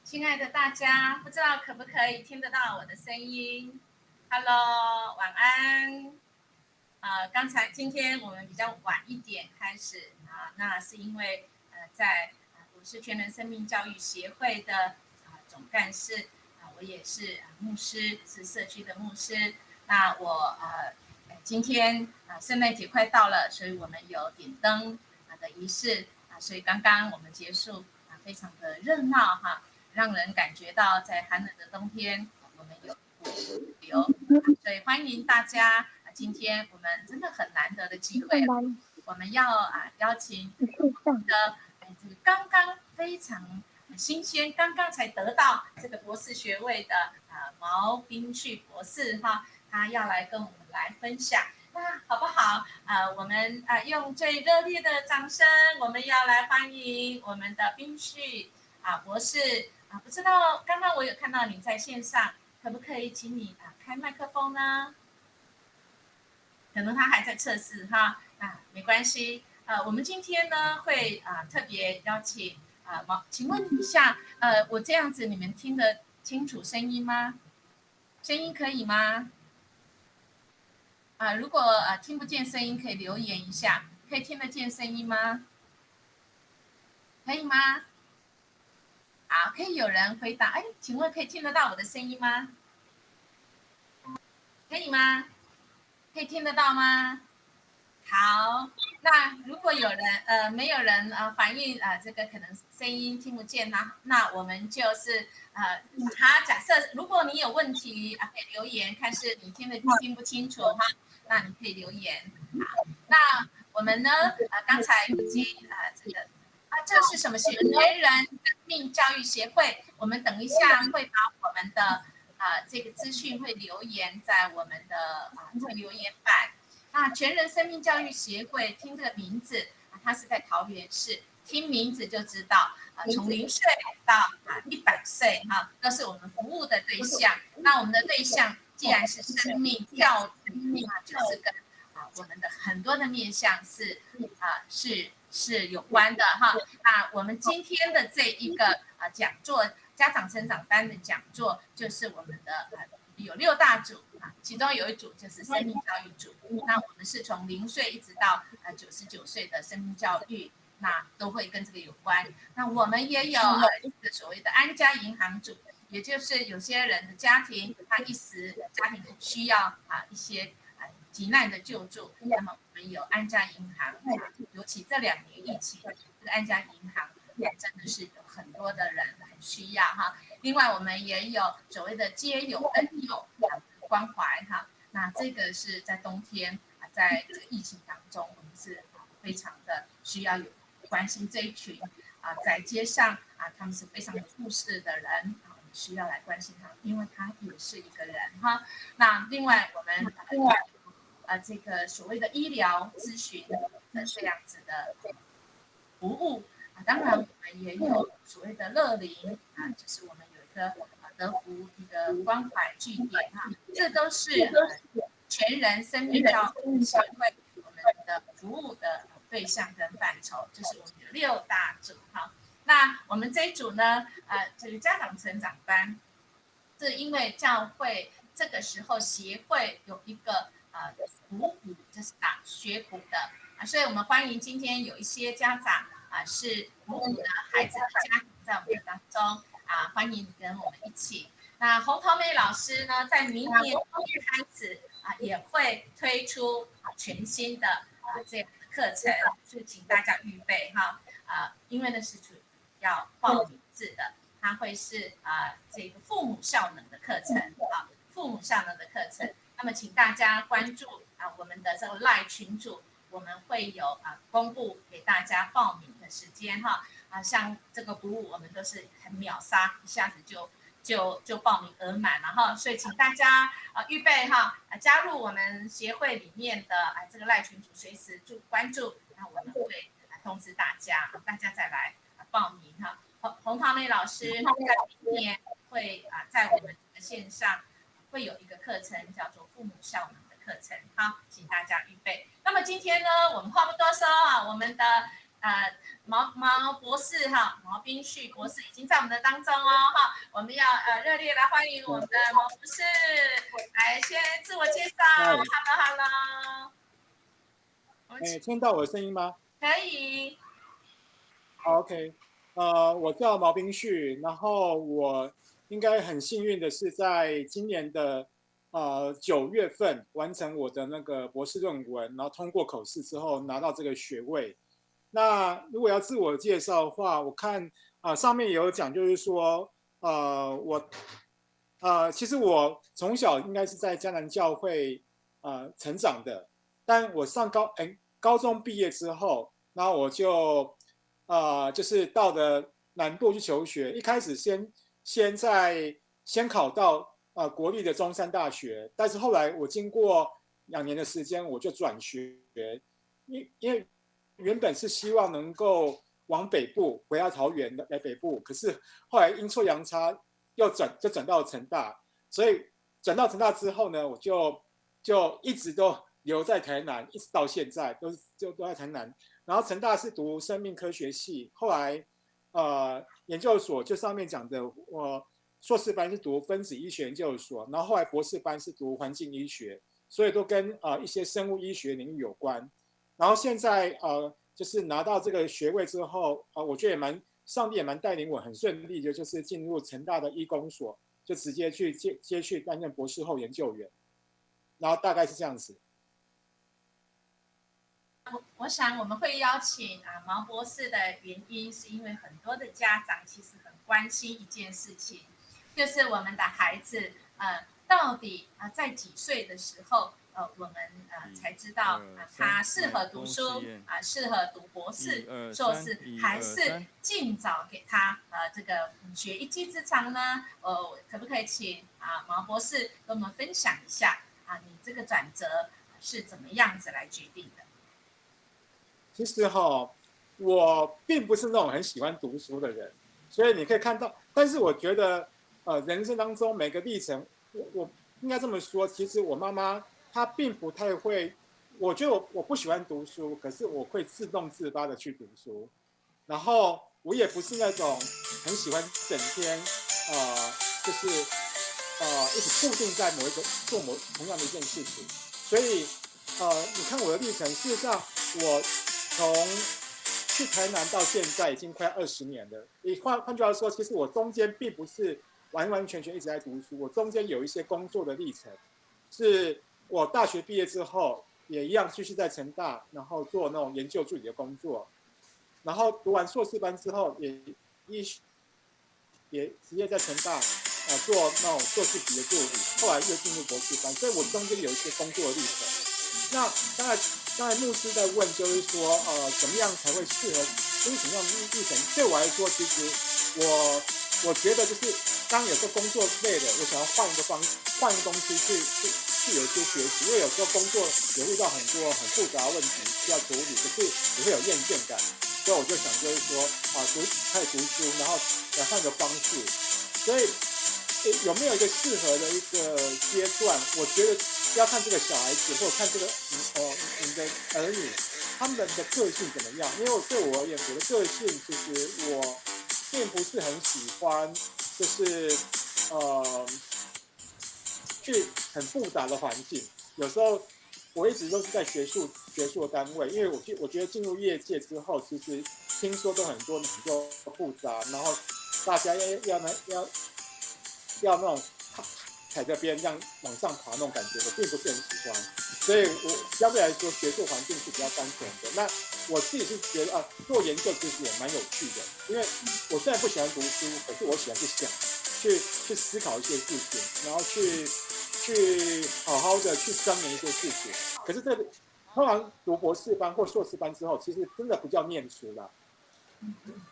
亲爱的大家，不知道可不可以听得到我的声音 ？Hello，晚安。今天我们比较晚一点开始那是因为在我是全人生命教育协会的总干事我也是牧师，是社区的牧师。那我今天圣诞节快到了，所以我们有点灯的仪式所以刚刚我们结束非常的热闹让人感觉到在寒冷的冬天我们有流所以欢迎大家今天我们真的很难得的机会我们要邀请我们的这个刚刚非常新鲜，刚刚才得到这个博士学位的毛冰旭博士他要来跟我们来分享。那好不好？我们用最热烈的掌声，我们要来欢迎我们的冰旭博士不知道刚刚我有看到你在线上，可不可以请你开麦克风呢？可能他还在测试没关系。我们今天呢会特别邀请请问一下我这样子你们听得清楚声音吗？声音可以吗？如果听不见声音可以留言一下，可以听得见声音吗？可以吗？好，可以有人回答。请问可以听得到我的声音吗？可以吗？可以听得到吗？好，那如果有人没有人反映这个可能声音听不见那我们就是假设如果你有问题可以留言，看是你听不清楚那你可以留言。好，那我们呢刚才已经这是什么协会？全人生命教育协会。我们等一下会把我们的这个资讯会留言在我们的这个留言板。全人生命教育协会，听这个名字它是在桃园市，听名字就知道从0岁到100岁都是我们服务的对象。那我们的对象既然是生命教育就是跟我们的很多的面向是有关的那我们今天的这一个讲座，家长成长班的讲座，就是我们的有6大组其中有一组就是生命教育组。那我们是从0岁一直到99岁的生命教育，那都会跟这个有关。那我们也有一个所谓的安家银行组，也就是有些人的家庭他一时家庭需要一些急难的救助，那么我们有安家银行尤其这2年疫情，这个安家银行真的是有很多的人很需要另外我们也有所谓的街友恩友关怀那这个是在冬天在这个疫情当中，我们是非常的需要有关心这一群在街上他们是非常有故事的人我们需要来关心他，因为他也是一个人那另外我们这个所谓的医疗咨询的这样子的服务当然我们也有所谓的乐龄就是我们有一个德福一个关怀据点这都是全人生命教育协会我们的服务的对象跟范畴，就是我们有6大组那我们这一组呢这个家长成长班，是因为教会这个时候协会有一个鼓舞，就是打学鼓的所以我们欢迎今天有一些家长是鼓舞的孩子的家庭在我们当中欢迎跟我们一起。那洪桃梅老师呢，在明年开始也会推出全新的这样的课程，就请大家预备因为那是主要报名制的，它会是这个父母效能的课程父母效能的课程。那么请大家关注我们的这个 LINE 群组，我们会有公布给大家报名的时间像这个鼓舞我们都是很秒杀，一下子就报名额满了所以请大家预备加入我们协会里面的这个LINE群组，随时就关注，那我们会通知大家，大家再来报名洪桃梅老师在明年会在我们的线上会有一个课程叫做父母效能的课程请大家预备。那么今天呢，我们话不多说我们的毛博士哈，毛彬旭博士已经在我们的当中哦哈，我们要热烈来欢迎我们的毛博士，来先自我介绍，Hello Hello，听到我的声音吗？可以。OK，我叫毛彬旭，然后我应该很幸运的是在今年的9月份完成我的那个博士论文，然后通过口试之后拿到这个学位。那如果要自我介绍的话，我看上面也有讲，就是说我其实我从小应该是在迦南教会成长的，但我上高中毕业之后，然后我就是到了南部去求学，一开始先考到国立的中山大学，但是后来我经过2年的时间，我就转学，因为原本是希望能够往北部回到桃园来北部，可是后来阴错阳差又转到成大，所以转到成大之后呢，我就一直都留在台南，一直到现在都在台南。然后成大是读生命科学系，后来研究所就上面讲的，我硕士班是读分子医学研究所，然后后来博士班是读环境医学，所以都跟一些生物医学领域有关。然后现在就是拿到这个学位之后，我觉得上帝也蛮带领我很顺利的，就是进入成大的医工所，就直接接去担任博士后研究员，然后大概是这样子。我想我们会邀请毛博士的原因，是因为很多的家长其实很关心一件事情，就是我们的孩子到底在几岁的时候我们才知道他适合读书适合读博士、硕士，还是尽早给他这个学一技之长呢？可不可以请毛博士跟我们分享一下你这个转折是怎么样子来决定的？其实我并不是那种很喜欢读书的人，所以你可以看到，但是我觉得，人生当中每个历程，我应该这么说，其实我妈妈她并不太会，我觉得我不喜欢读书，可是我会自动自发的去读书，然后我也不是那种很喜欢整天就是一直固定在做同样的一件事情，所以你看我的历程，事实上我从去台南到现在已经快20年了。换句话说，其实我中间并不是完完全全一直在读书，我中间有一些工作的历程，是我大学毕业之后也一样继续在成大，然后做那种研究助理的工作，然后读完硕士班之后也直接在成大做那种硕士级的助理，后来又进入博士班，所以我中间有一些工作的历程。那当然牧师在问，就是说怎么样才会适合，就是什么样的历程？对我来说，其实我觉得就是当有时候工作累了，我想要换一个东西去有一些学习，因为有时候工作也遇到很多很复杂的问题需要处理，可是也会有厌倦感，所以我就想就是说开始读书，然后来换个方式，所以有没有一个适合的一个阶段？我觉得要看这个小孩子，或者看这个你的儿女，他们的个性怎么样。因为对我而言，我的个性其实我并不是很喜欢，就是去很复杂的环境。有时候我一直都是在学术的单位，因为我觉得进入业界之后，其实听说都很多复杂，然后大家要那种踩着别人这样往上爬那种感觉，我并不是很喜欢，所以我相对来说学术环境是比较单纯的。那我自己是觉得做研究其实也蛮有趣的，因为我虽然不喜欢读书，可是我喜欢去想，去思考一些事情，然后去好好的去钻研一些事情。可是通常读博士班或硕士班之后，其实真的不叫念书啦。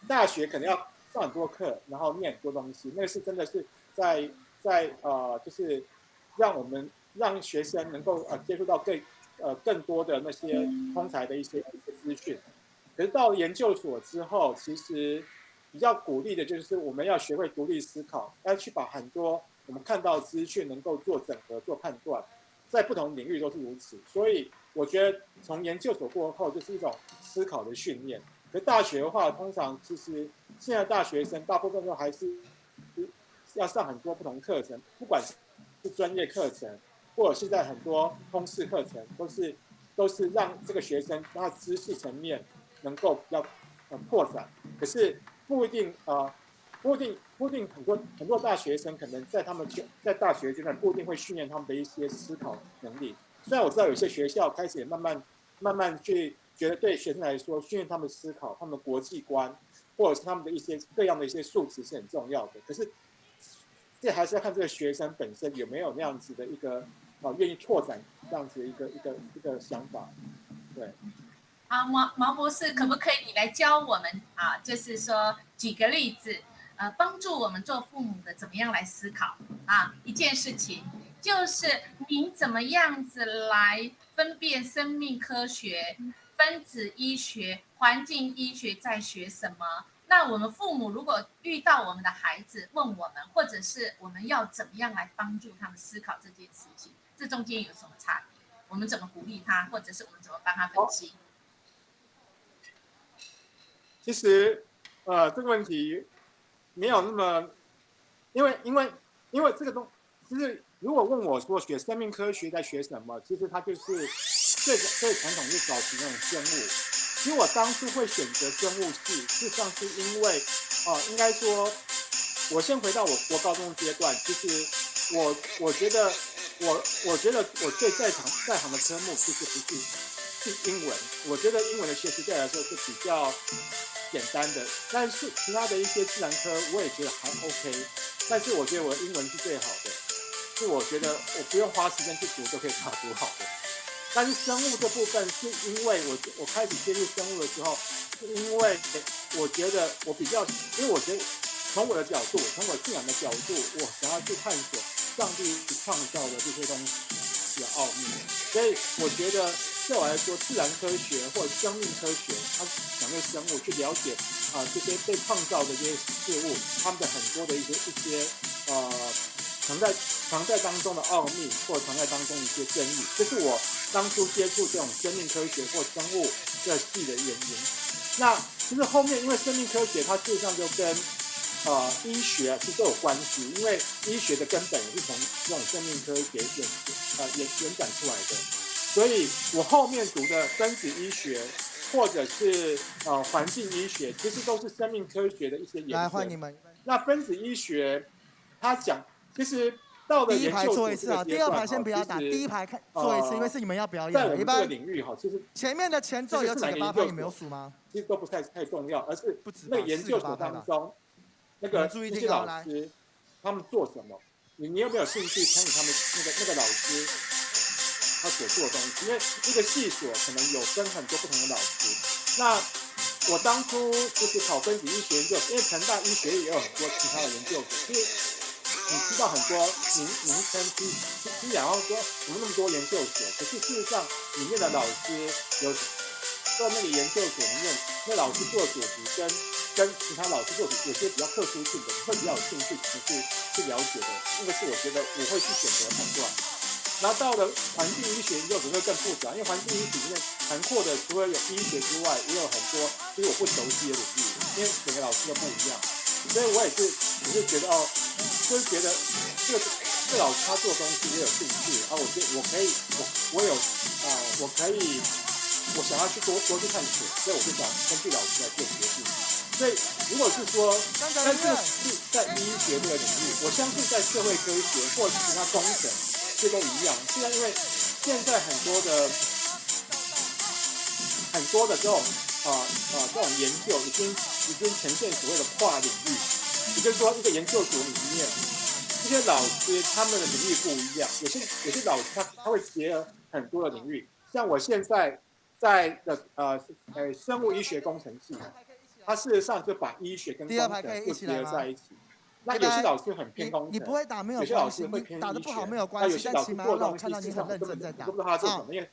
大学可能要上很多课，然后念很多东西，那个是真的是在就是让学生能够接触到更多的那些通才的一些资讯。可是到研究所之后，其实比较鼓励的就是我们要学会独立思考，要去把很多我们看到的资讯能够做整合、做判断，在不同领域都是如此。所以我觉得从研究所过后，就是一种思考的训练。可大学的话，通常其实现在大学生大部分都还是要上很多不同课程，不管是专业课程，或者是在很多通识课程，都是让这个学生他的知识层面能够比较扩展。可是不一定很多大学生可能在大学阶段不一定会训练他们的一些思考能力。虽然我知道有些学校开始也慢慢去觉得对学生来说训练他们思考、他们的国际观，或者是他们的一些各样的一些素质是很重要的。可是这还是要看这个学生本身有没有那样子的一个愿意拓展这样子的一个想法，对。好，毛博士，可不可以你来教我们啊？就是说举个例子，帮助我们做父母的怎么样来思考啊？一件事情就是您怎么样子来分辨生命科学、分子医学、环境医学在学什么？那我们父母如果遇到我们的孩子问我们，或者是我们要怎么样来帮助他们思考这件事情，这中间有什么差别？我们怎么鼓励他，或者是我们怎么帮他分析？其实这个问题没有那么，因为这个就是如果问我说学生命科学在学什么，其实它就是最传统就早期那种生物。其实我当初会选择生物系，事实上是因为应该说，我先回到我国高中阶段，其实我觉得我最在行的科目其实不是英文，我觉得英文的学习对我来说是比较简单的，但是其他的一些自然科我也觉得还 OK， 但是我觉得我的英文是最好的，是我觉得我不用花时间去读都可以把它读好的。但是生物这部分是因为我开始接触生物的时候，是因为我觉得我比较，因为我觉得从我的角度，从我信仰的角度，我想要去探索上帝创造的这些东西的奥秘，所以我觉得对我来说，自然科学或者生命科学，它讲究生物去了解这些被创造的这些事物，它们的很多的一些藏在当中的奥秘，或者藏在当中的一些真理，这是我当初接触这种生命科学或生物这系的原因。那其实后面因为生命科学它事实上就跟医学其实都有关系，因为医学的根本也是从这种生命科学延展出来的，所以我后面读的分子医学或者是环境医学，其实都是生命科学的一些延伸。那分子医学它讲，其实到了研究所这个阶段，第二排先不要打，第一排看做一次，因为是你们要表演。在我们这个领域其实前面的前奏有几个八拍，你没有数吗？其实都不太重要，而是那个研究所当中，那个那些老师他们做什么，你有没有兴趣参与他们那个老师他所做的东西？因为一个系所可能有分很多不同的老师。那我当初就是考分子医学研究，因为成大医学也有很多其他的研究所，因为你知道很多名称听讲说怎么那么多研究所，可是事实上里面的老师有在那个研究所里面，那老师做的主题跟其他老师做的有些比较特殊性的，会比较有兴趣去了解的，那个是我觉得我会去选择判断。然后到了环境医学研究所会更复杂，因为环境医学里面涵括的除了有医学之外，也有很多其实我不熟悉的领域，因为每个老师都不一样，所以我也是觉得就是觉得这个老师他做的东西也有兴趣我觉得我想要去多去探索，所以我就想根据老师来做决定。所以如果是说，但这是在医学这个领域，我相信在社会科学或者其他工程，这都一样。现在因为现在很多的这种这种研究已经呈现所谓的跨领域，也就是说一个研究所里面，这些老师他们的领域不一样，有些老师他会结合很多的领域，像我现在在的生物医学工程系，它事实上就把医学跟工程就结合在一起。那有些老师很偏工程，你不会打没有关系，你打得不好没有关系，但起码让我看到你很认真在打。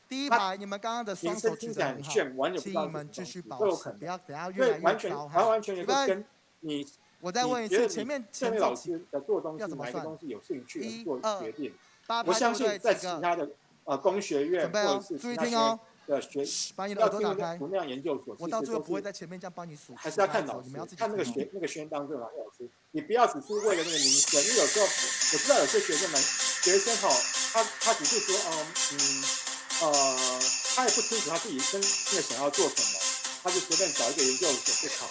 第一排你们刚刚的双手举得很好，请你们继续保持，不要等下越来越糟。完全就跟你，我再问一次，前面老师的做东西哪一个东西有兴趣做决定。1、2、我相信在其他的工学院或者是注意听哦，的学把你的耳朵打开。读那样研究所，我到最后不会在前面这样帮你数，还是要看老师，看那个学生当中哪个老师，你不要只是为了那个名声，因为有时候我知道有些学生他只是说他也不清楚他自己真的想要做什么，他就随便找一个研究所去考，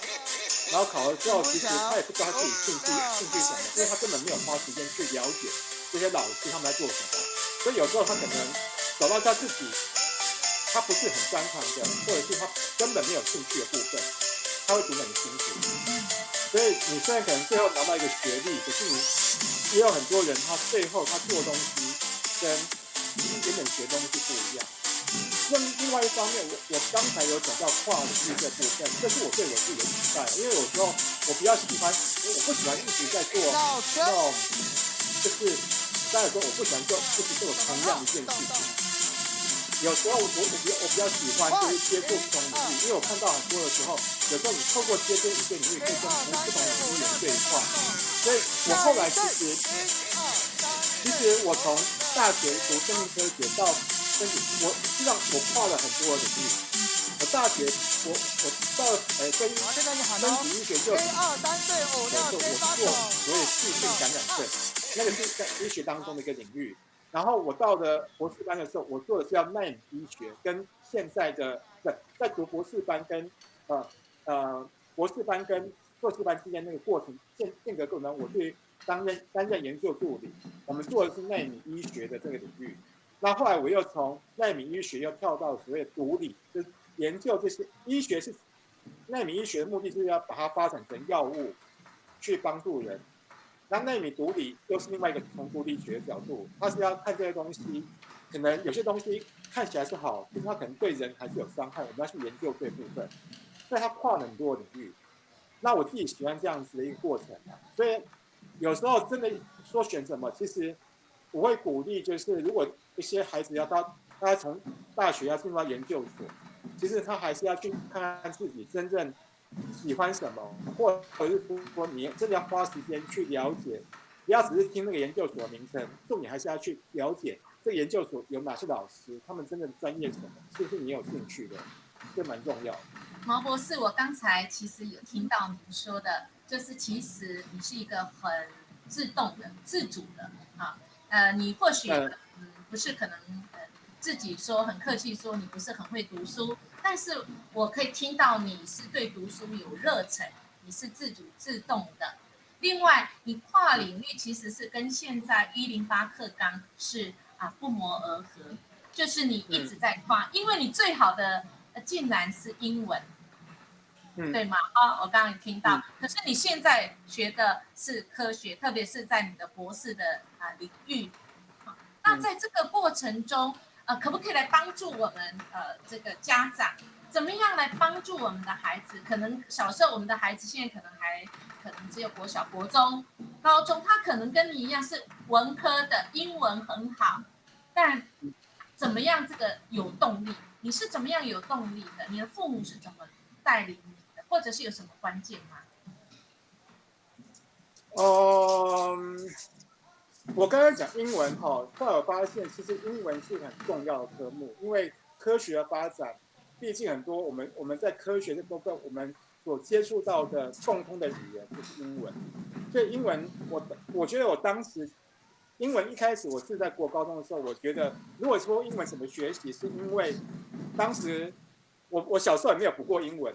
然后考了之后，其实他也不知道他自己兴趣什么，因为他根本没有花时间去了解这些老师他们在做什么，所以有时候他可能找到他自己他不是很专长的，或者是他根本没有兴趣的部分，他会读得很辛苦。所以你虽然可能最后拿到一个学历，可是也有很多人他最后他做东西跟原本学东西不一样。另外一方面，我刚才有讲到跨领域这部分，这是我对我自己的期待，因为有时候我比较喜欢，我不喜欢一直在做那种，就是刚才说我不喜欢做一直做同样一件事情。有时候我比较喜欢就是接触不同领域，因为我看到很多的时候，有时候你透过接触一些领域，可以跟不同领域的人对话。所以我后来其实我从大学读生命科学到实际上我跨了很多领域。我大学我到跟生理医学就我做所谓细菌感染症，那个是在医学当中的一个领域。然后我到了博士班的时候，我做的是叫纳米医学，跟现在的在读博士班跟博士班跟硕士班之间那个过程间隔过程，我去担任研究助理。我们做的是纳米医学的这个领域。那后来我又从纳米医学又跳到所谓的毒理，就是研究这些医学是纳米医学的目的是要把它发展成药物，去帮助人。那纳米毒理又是另外一个从毒理学的角度，它是要看这些东西，可能有些东西看起来是好，但是它可能对人还是有伤害，我们要去研究这部分，所以它跨了很多领域。那我自己喜欢这样子的一个过程，所以有时候真的说选什么，其实我会鼓励，就是如果一些孩子他从大学要进入到研究所，其实他还是要去看看自己真正喜欢什么，或者是说你真的要花时间去了解，不要只是听那个研究所的名称，重点还是要去了解这个研究所有哪些老师，他们真正的专业是什么，是不是你有兴趣的，这蛮重要的。毛博士，我刚才其实有听到您说的，就是其实你是一个很自动的、自主的你或许不是可能自己说很客气说你不是很会读书，但是我可以听到你是对读书有热忱，你是自主自动的。另外，你跨领域其实是跟现在108课纲是不谋而合，就是你一直在跨，因为你最好的竟然是英文。对吗？我刚刚也听到。可是你现在学的是科学，特别是在你的博士的领域。那在这个过程中，可不可以来帮助我们这个家长，怎么样来帮助我们的孩子？可能小时候我们的孩子现在可能只有国小、国中、高中，他可能跟你一样是文科的，英文很好，但怎么样这个有动力？你是怎么样有动力的？你的父母是怎么带领你？或者是有什么关键吗？我刚才讲英文后来我发现其实英文是很重要的科目，因为科学的发展，毕竟很多我们在科学这部分我们所接触到的共通的语言就是英文，所以英文我觉得我当时英文一开始我是在国高中的时候，我觉得如果说英文怎么学习，是因为当时我小时候也没有补过英文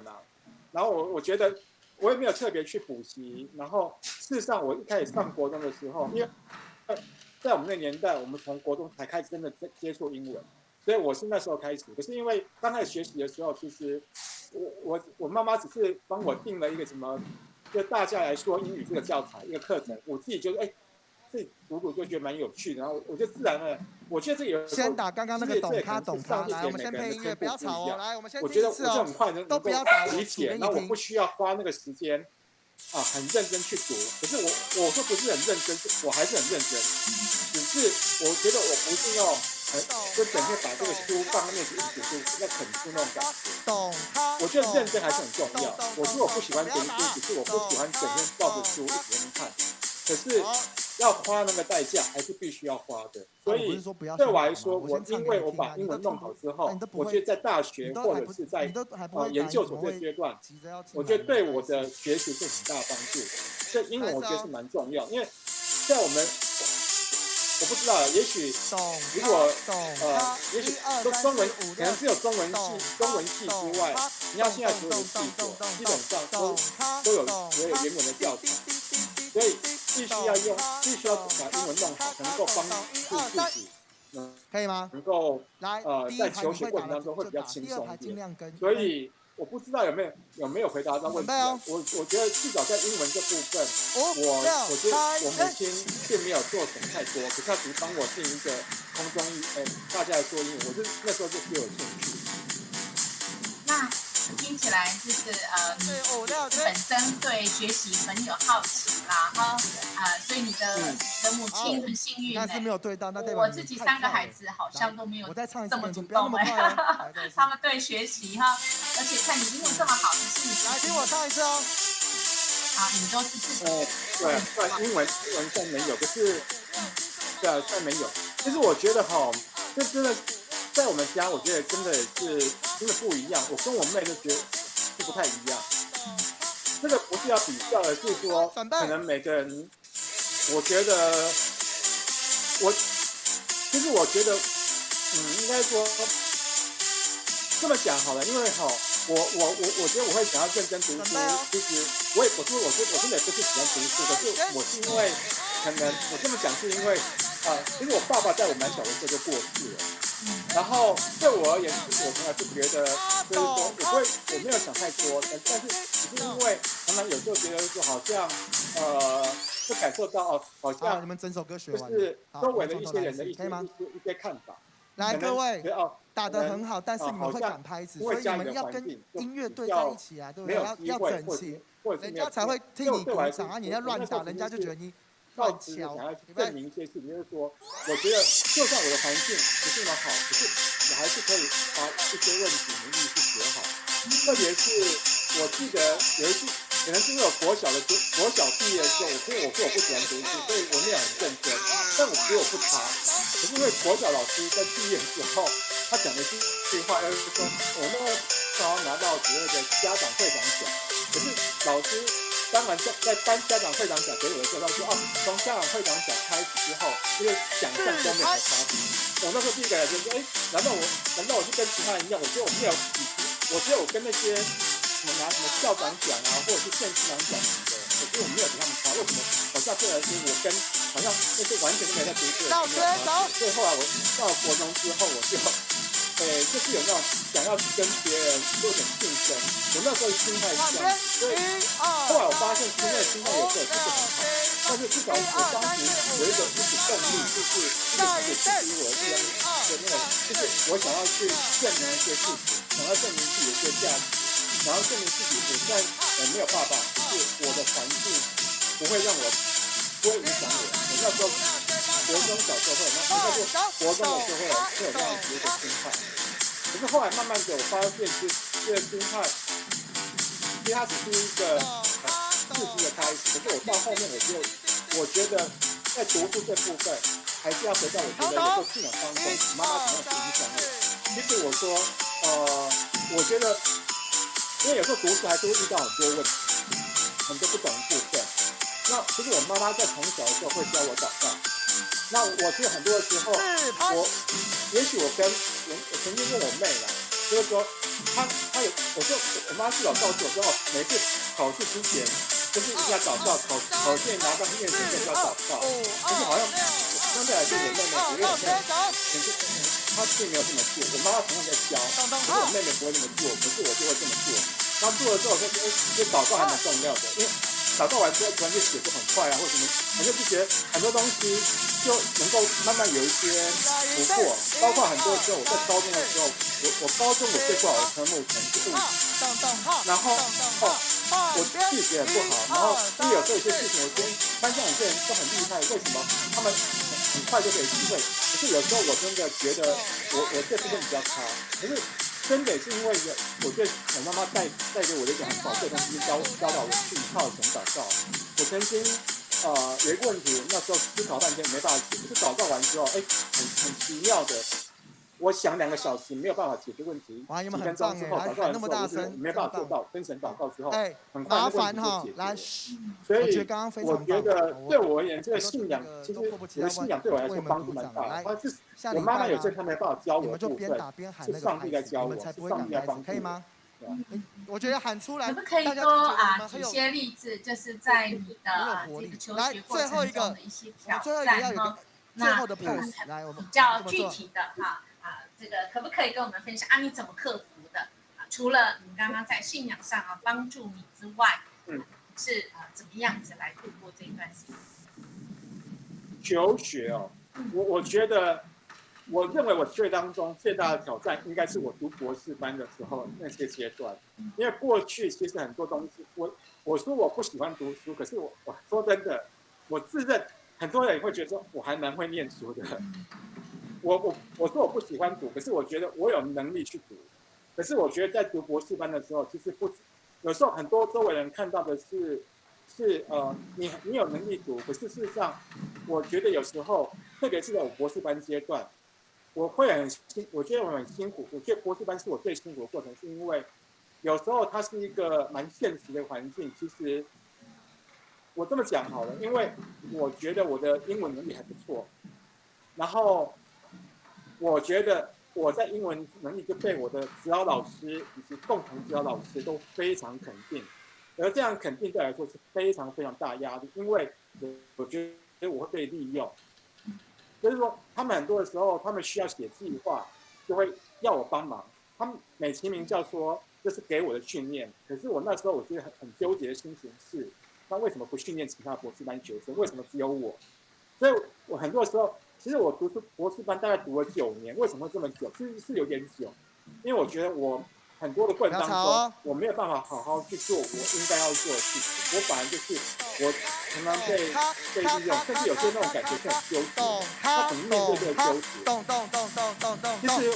然后我觉得我也没有特别去补习，然后事实上我一开始上国中的时候，因为在我们那个年代，我们从国中才开始真的接触英文，所以我是那时候开始。可是因为刚开始学习的时候，其实我妈妈只是帮我订了一个什么，就大家来说英语这个教材一个课程，我自己就自己读就觉得蛮有趣的，然后我就自然了。我觉得这个有时候先打刚刚那个懂他，来，我们先配音乐，不要吵哦。来，我们先听一次我就很快能够理解，然后我不需要花那个时间很认真去读。可是我说不是很认真，我还是很认真，只是我觉得我不是那种就整天把这个书放在面前一直读，那啃书那种感觉。我觉得认真还是很重要。我说我不喜欢读书，只是我不喜欢整天抱着书一直在那看。可是要花那个代价还是必须要花的。所以对我来说，因为我把英文弄好之后，我觉得在大学或者是在研究所这个阶段，我觉得对我的学习是很大帮助。所以英文我觉得是蛮重要，因为在我们我不知道，也许如果也许中文可能只有中文系之外，你要现在所有的系所基本上都有所有原文的教材，所以必须要把英文弄好，才能够帮助自己，可以吗？能够在求学过程当中会比较轻松一点。所以我不知道有没有回答到问题。我觉得至少在英文这部分，我觉得我母亲并没有做什么太多，可是她只是帮我订一个空中大家来说英文，那时候就给我兴趣。那听起来就是你本身对学习很有好奇啦，所以你的母亲很幸运但是没有对到，我自己3个孩子好像都没有这么主动他们对学习而且看你英文这么好，可是你来听我唱一次哦。好，你们都是自己对，算英文算没有，可是对啊，算没有。其实我觉得这真的在我们家，我觉得真的不一样。我跟我妹就觉得是不太一样。这个不是要比较的，是说可能每个人，我觉得其实我觉得应该说这么讲好了，因为我觉得我会想要认真读书。其实我真的也不是喜欢读书，可是我是因为可能我这么讲是因为其实我爸爸在我蛮小的时候就过世了。然后对我而言，其实我从来不觉得，就是说我没有想太多，但是只是因为常常有时候觉得说好像会感受到好像你们整首歌学完，就是周围的一些人的一些看法。来，各位打得很好，但是你们会赶拍子，所以你们要跟音乐对在一起啊，对不对？要整齐，人家才会替你鼓掌啊！你要乱打，人家就觉得你乱敲。想要去证明一些事情，就是说，我觉得就算我的环境不是那么好，可是我还是可以把一些问题能力去学好。特别是我记得有一次，可能是因为我国小毕业的时候，我说我不喜欢读书，所以我没有很认真，但我觉得我不差。可是因为国小老师在毕业的时候，他讲的一句话，就是说我那个刚好拿到所谓的家长会长奖，可是老师当然在颁家长会长奖给我的时候，他说从家长会长奖开始之后，这个奖项都没有差别。我那时候第一个人就说，难道我就跟其他人一样？我觉得我没有比较，我觉得我跟那些拿什么校长奖啊，或者是县市长奖的，我觉得我没有比他们差。为什么？好像这个是我跟好像那些完全都没在读书的人没有差。所以后来我到了国中之后，我就就是有那种想要去跟别人做点竞争。我那时候心态是这样子，所以后来我发现其实那个心态有时候不是很好。但是至少我当时有一个动力，就是一直支持我的那个，就是我想要去证明一些事情，想要证明自己的一些价值，想要证明自己虽然没有爸爸，可是我的环境不会影响我。我那时候国中小时候会有国中的时候会有这样子一个心态。可是后来慢慢的我发现，其实这个心态，其实它只是一个自己的开始。可是我到后面我觉得在读书这部分，还是要回到我觉得有时候信仰当中，妈妈怎么样影响我。其实我说，我觉得，因为有时候读书还是会遇到很多问题，很多不懂的部分。那其实我妈妈在从小的时候会教我祷告。那我其实很多的时候，也许我曾经问我妹啦，就是说，我妈是有告诉我说，每次考试之前，就是一定要祷告，考卷拿到面前就要祷告。可是好像相对来说，我妹妹，她并没有这么做。我妈妈同样在教，可是我妹妹不会这么做，可是我就会这么做。她做了之后，我说，这祷告还蛮重要的，因为祷告完之后，突然就写得很快啊，或什么，我就觉得很多东西就能够慢慢有一些突破。包括很多时候，我在高中的时候，我高中我最不好的科目可能是物理，然后我自己学很不好，然后因为有时候有些事情，我觉得班上有些人都很厉害，为什么他们很快就可以机会？可是有时候我真的觉得我这部分比较差，可是。真的是因为我觉得我妈妈带给我的一个很宝贵的东西，教导我去靠神祷告。我曾经有一个问题，那时候思考半天没办法解，可是祷告完之后，很奇妙的。我想2个小时没有办法解决问题，几分钟之后祷告完之后，我没办法做到，跟神祷告之后，很快那个问题就解决了。所以我觉得对我而言，这个信仰其实我的信仰对我来说帮助蛮大的。它是我妈妈有些她没办法教我的部分，是上帝在教我，是上帝在帮助我。我觉得喊出来，可不可以多举些例子，就是在你的这个求学过程中的一些挑战呢？那比较具体的这个可不可以跟我们分享你怎么克服的？除了你刚刚在信仰上帮助你之外，是怎么样子来度过这一段时间？求学我觉得，我认为我学当中最大的挑战应该是我读博士班的时候那些阶段，因为过去其实很多东西，我说我不喜欢读书，可是我说真的，我自认很多人会觉得说我还蛮会念书的。我说我不喜欢读，可是我觉得我有能力去读。可是我觉得在读博士班的时候，其实有时候很多周围人看到的是你有能力读，可是事实上，我觉得有时候，特别是在我博士班阶段，我觉得我很辛苦。我觉得博士班是我最辛苦的过程，是因为有时候它是一个蛮现实的环境。其实我这么讲好了，因为我觉得我的英文能力还不错，然后我觉得我在英文能力就被我的指导老师以及共同指导老师都非常肯定，而这样肯定对我来说是非常非常大压力，因为我觉得我会被利用，就是说他们很多的时候他们需要写计划，就会要我帮忙，他们美其名叫说这是给我的训练，可是我那时候我觉得很纠结的心情是，那为什么不训练其他博士班学生？为什么只有我？所以我很多时候。其实我读书博士班大概读了9年，为什么会这么久？是有点久，因为我觉得我很多的过程当中，我没有办法好好去做我应该要做的事情。我反而就是我常常被利用，甚至有些那种感觉是很纠结。那怎么面对这个纠结？其实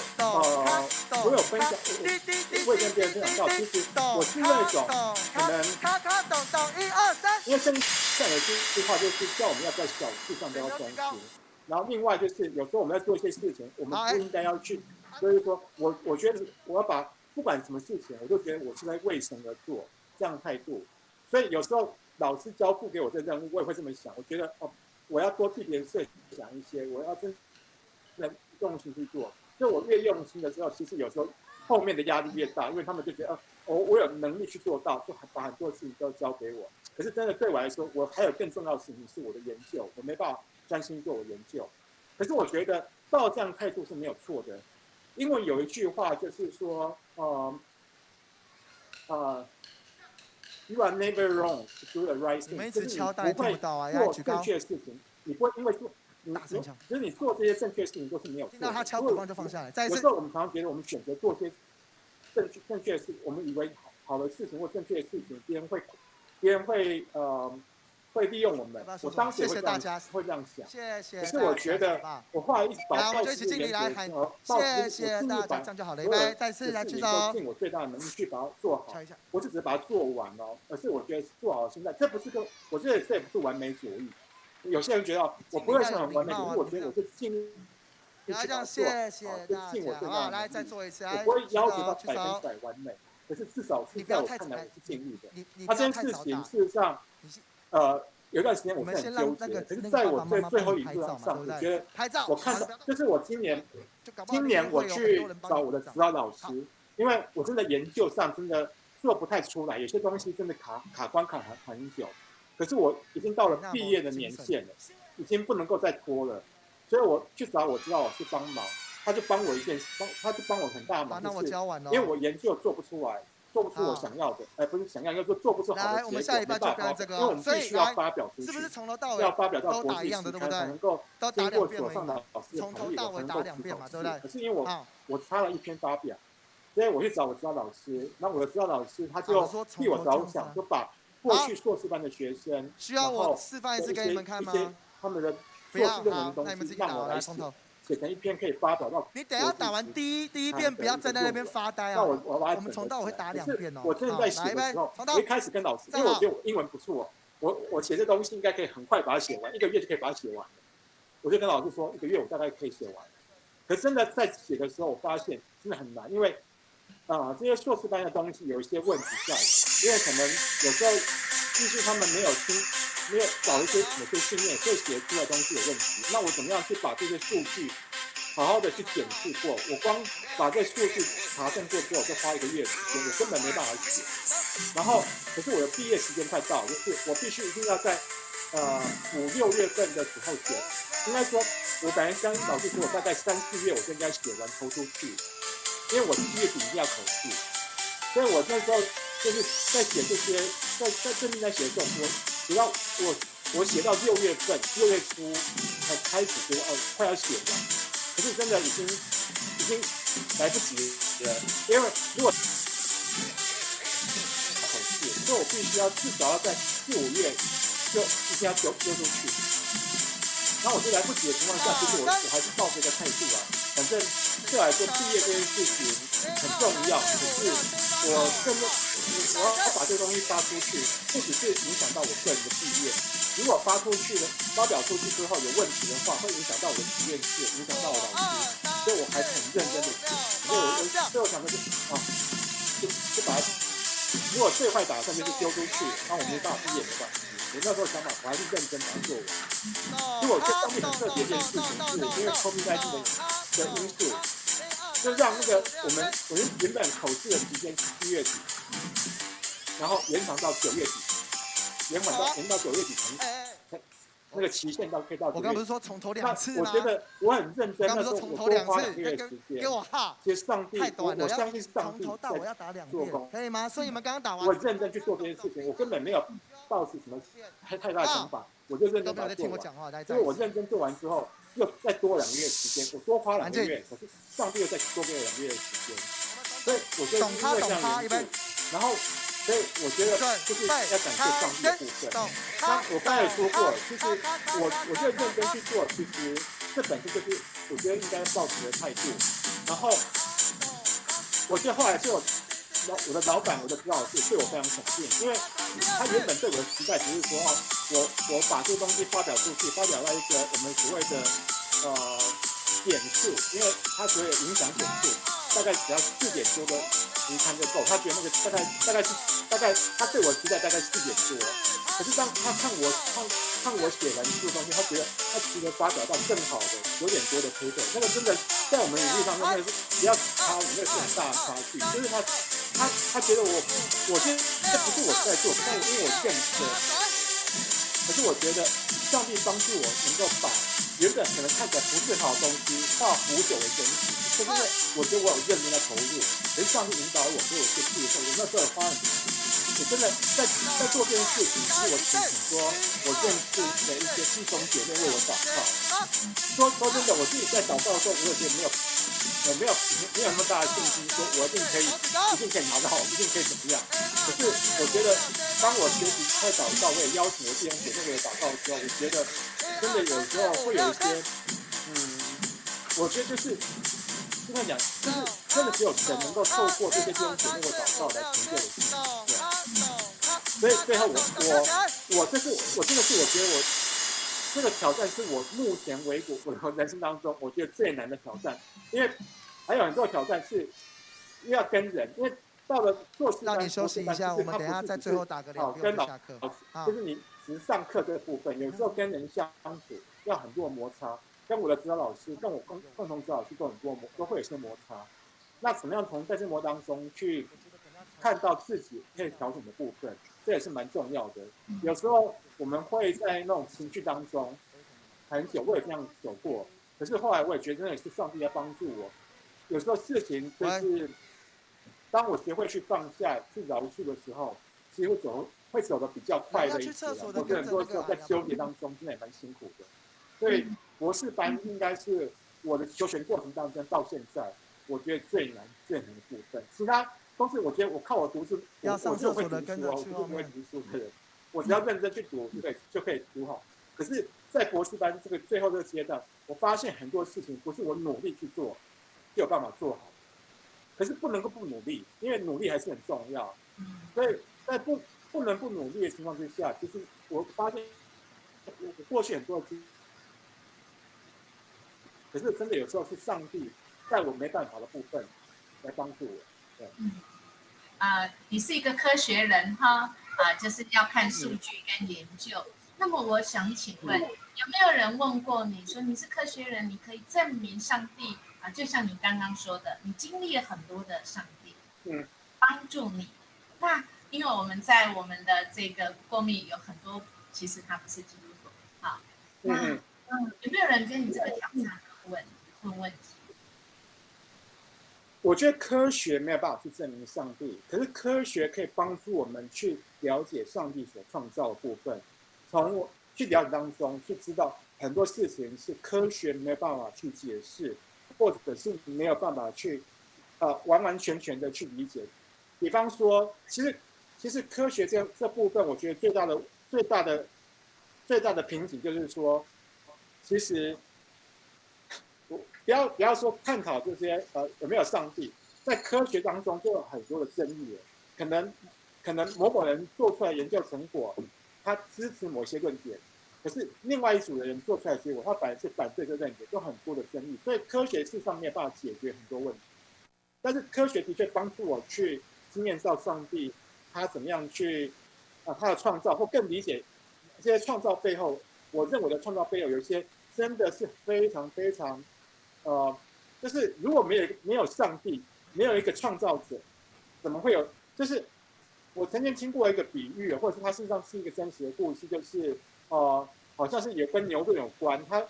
我有分享，我也跟别人分享到，其实我是那种可能，因为圣经上有句话就是叫我们要在小事上都要专心。然后另外就是有时候我们在做一些事情，我们不应该要去，所以说我觉得我要把不管什么事情，我都觉得我是在为神而做这样的态度。所以有时候老师交付给我这任务，我也会这么想，我觉得我要多替别人设想一些，我要真的用心去做。所以我越用心的时候，其实有时候后面的压力越大，因为他们就觉得我有能力去做到，就把很多事情都交给我。可是真的对我来说，我还有更重要的事情是我的研究，我没办法专心做我研究。可是我觉得抱这样态度是没有错的。英文有一句话就是说You are never wrong to do the right thing， 就是你不会做正确的事情，你不会因为做其实你做这些正确的事情都是没有错的。他敲鼓棒就放下来。有时候我们常常觉得我们选择做些正确的事，我们以为好的事情或正确的事情，别人会利用我们。我当时也会这样想。谢谢。可是我觉得，我后来一直把我就一起敬礼来喊，谢谢大家，这样就好了。预备，再次来举手。尽我最大的能力去把它做好。不是只是把它做完而是我觉得做好现在，这不是个，我觉得这也不是完美主义。有些人觉得我不会是很完美，可是我觉得我是尽力。然后这样，谢谢大家。好，来再做一次。我不会要求到100%完美，可是至少是在我看来我是尽力的。这件事情事实上，有一段时间我是很纠结，可是在我最后一步上，我觉得我看到，就是我今年我去找我的指导老师，因为我真的研究上真的做不太出来，有些东西真的卡关很久，可是我已经到了毕业的年限了，已经不能够再拖了，所以我去找我指导老师帮忙，他就帮我他就帮我很大忙，就是因为我研究做不出来。做不出我想要的，不是想要，应该说做不出好的结果。我们下一半就跟这个，因为我们必须要发表出去，是不是从头到尾要发表到国际期刊才能够经过所上的老师的同意，我才能够出口去。可是因为我差了一篇发表，所以我去找我指导老师，那我的指导老师他就替我着想，就把过去硕士班的学生，需要我示范一次给你们看吗？他们的硕士论文的东西让我来写成一篇可以发表到。你等一下打完第一遍，不要站在那边发呆啊！我们从头到尾会打2遍哦。我真的在写的时候，我一开始跟老师，因为我觉得我英文不错，我写这东西应该可以很快把它写完，1个月就可以把它写完了。我就跟老师说，1个月我大概可以写完。可真的在写的时候，我发现真的很难，因为这些硕士班的东西有一些问题在，因为可能有时候就是他们没有找一些某些训练，所以写出来的东西有问题。那我怎么样去把这些数据好好的去检视过？我光把这数据查证过之后，就花1个月时间，我根本没办法写。然后，可是我的毕业时间快到了，就是我必须一定要在5、6月份的时候写。应该说，我本来跟老师说，我大概3、4月我就应该写完投出去，因为我7月底一定要考试。所以我那时候就是在写这些，在正面在写的时候，直到我写到6月份，6月初才开始觉得快要写完，可是真的已经来不及了，因为如果考试，所以我必须要至少要在4、5月就一定要丢出去。然后我就来不及的情况下，其实我还是抱着一个态度啊，反正对我来说毕业这件事情很重要，可是我要把这个东西发出去，不只是影响到我个人的毕业，如果发表出去之后有问题的话，会影响到我的实验室，影响到我老师，所以我还是很认真的写。所以我想的就把它，如果最坏打算就是丢出去，然后我没办法毕业没关系。我那时候想法，我还是认真把它做完。所以我这上面很特别一件事情，是因为 COVID-19 的因素，就让那个我们原本口试的时间7月底，然后延长到9月底，延到9月底才那个期限可以到9月底。我刚不是说重投2次吗？我觉得我很认真，那时候我多花2个月时间。给我哈！其实上帝，我相信上帝从头到尾要打2遍，可以吗？所以你们刚刚打完，我认真去做这件事情，我根本没有抱持什么太大的想法，我就认真把它做完。所以我认真做完之后，又再多2个月时间，我多花2个月，可是上帝又再多给我2个月的时间。所以我觉得因为这样缘故，然后所以我觉得就是要感谢上帝的部分。我刚才也说过，其实我就认真去做，其实这本身就是我觉得应该抱持的态度。然后我觉得后来就我的老板，我的指导老师对我非常肯定，因为他原本对我的期待只是说我把这个东西发表出去，发表到一个我们所谓的点数，因为他所谓的影响点数，大概只要4点多的期刊就够。他觉得那个大概他对我期待大概4点多。可是当他看我写完这个东西，他觉得他值得发表到更好的9点多的paper，那个真的在我们领域上面，那个是只要差，那个是很大的差距。就是他觉得我觉得这不是我在做，但因为我认可。可是我觉得上帝帮助我能够把原本可能看起来不是很好的东西化腐朽为神奇，就是因为我觉得我有认真的投入，可是上帝引导我，所以我去做。我那时候花很我真的在做这件事情，其实我挺说，我认识的一些弟兄姐妹为我祷告。说真的，我自己在祷告的时候，我也觉得没有那么大的信心，说我一定可以拿到，一定可以怎么样。可是我觉得，当我学习开祷告，我也邀请我弟兄姐妹为我祷告的时候，我觉得真的有时候会有一些，我觉得就是这样讲，就是真的只有神能够透过这些弟兄姐妹为我祷告来成就的事情。所以最后我真的是我觉得我这个挑战是我目前为止我的人生当中我觉得最难的挑战，因为还有很多挑战是要跟人，因为到了硕士班，让你休息一下，我们等一下在最后打个2分钟下课。就是你只是上课这个部分，有时候跟人相处要很多摩擦，跟我的指导老师，跟我共同指导老师都会有些摩擦。那怎么样从在这磨当中去看到自己可以调整的部分，这也是蛮重要的。有时候我们会在那种情绪当中很久，我也这样走过。可是后来我也觉得真的是上帝在帮助我。有时候事情就是当我学会去放下、去饶恕的时候，其实会走得比较快的一些。我觉得很多时候在纠结当中，真的也蛮辛苦的。所以博士班应该是我的求学过程当中到现在，我觉得最难的部分。其他都是我觉得我靠我读书，我就会读书我就不会读书的人，我只要认真去读，就可以读好。可是，在博士班最后这个阶段，我发现很多事情不是我努力去做就有办法做好，可是不能够不努力，因为努力还是很重要。所以在不能不努力的情况之下，其实我发现我过去很多的，可是真的有时候是上帝在我没办法的部分来帮助我。对，你是一个科学人哈，就是要看数据跟研究。那么我想请问，有没有人问过你说你是科学人，你可以证明上帝就像你刚刚说的，你经历了很多的上帝，帮助你。那因为我们在我们的这个公里有很多，其实他不是基督徒那有没有人跟你这个挑战问问题？我觉得科学没有办法去证明上帝，可是科学可以帮助我们去了解上帝所创造的部分，从我去了解当中去知道很多事情是科学没有办法去解释，或者是没有办法去完完全全的去理解。比方说，其实科学这部分，我觉得最大的瓶颈就是说，其实不要说探讨这些有没有上帝，在科学当中就有很多的争议了。可能某人做出来研究成果，他支持某些论点，可是另外一组的人做出来的结果，他反而是反对这论点，有很多的争议。所以科学事实上没有办法解决很多问题，但是科学的确帮助我去经验到上帝他怎么样去他的创造，或更理解这些创造背后，我认为的创造背后有一些真的是非常非常就是如果没有上帝，没有一个创造者，怎么会有？就是我曾经听过一个比喻，或者是它事实上是一个真实的故事，就是好像是也跟牛顿有关。他